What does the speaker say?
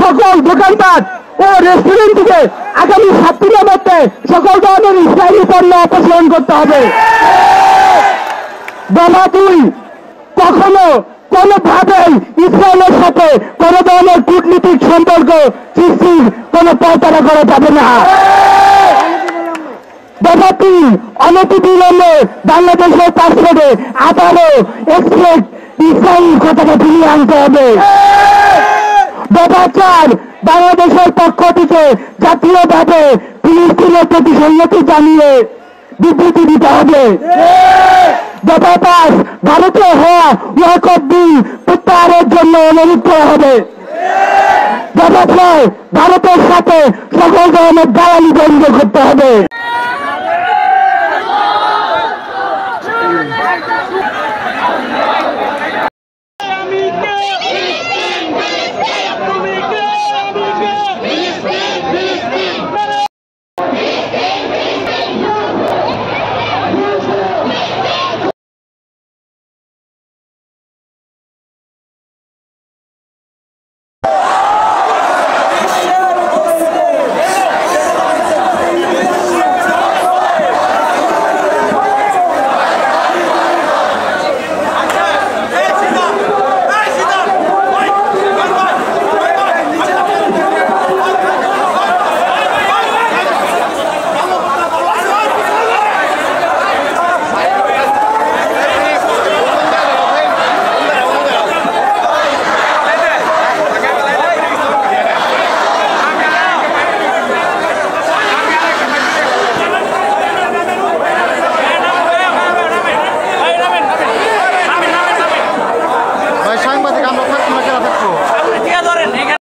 সকল দোকানপাট ও রেস্টুরেন্ট থেকে আগামী 7 দিনের মধ্যে সকল ধরনের ইসরায়েলি পণ্য অপসারণ করতে হবে। দফা 2, কখনো কোনোভাবেই ইসরায়েলের সাথে কোনো ধরনের কূটনীতিক সম্পর্ক সৃষ্টির কোনো পায়তারা করা যাবে না। দফা 3, অনতিবিলম্বে বাংলাদেশের পাসপোর্টে আবারও এক্সপ্রেস ইসরায়েল কথাটা ফিরিয়ে আনতে হবে। দফা 4, বাংলাদেশের পক্ষ থেকে জাতীয়ভাবে ফিলিস্তিনের প্রতি সংহতি জানিয়ে বিবৃতি দিতে হবে। দফা 5, ভারতে হওয়া ওয়াকফ বিল প্রত্যাহারের জন্য অনুরোধ করা হবে। দফা 6, ভারতের সাথে সকল ধরনের দালালি বন্ধ করতে হবে।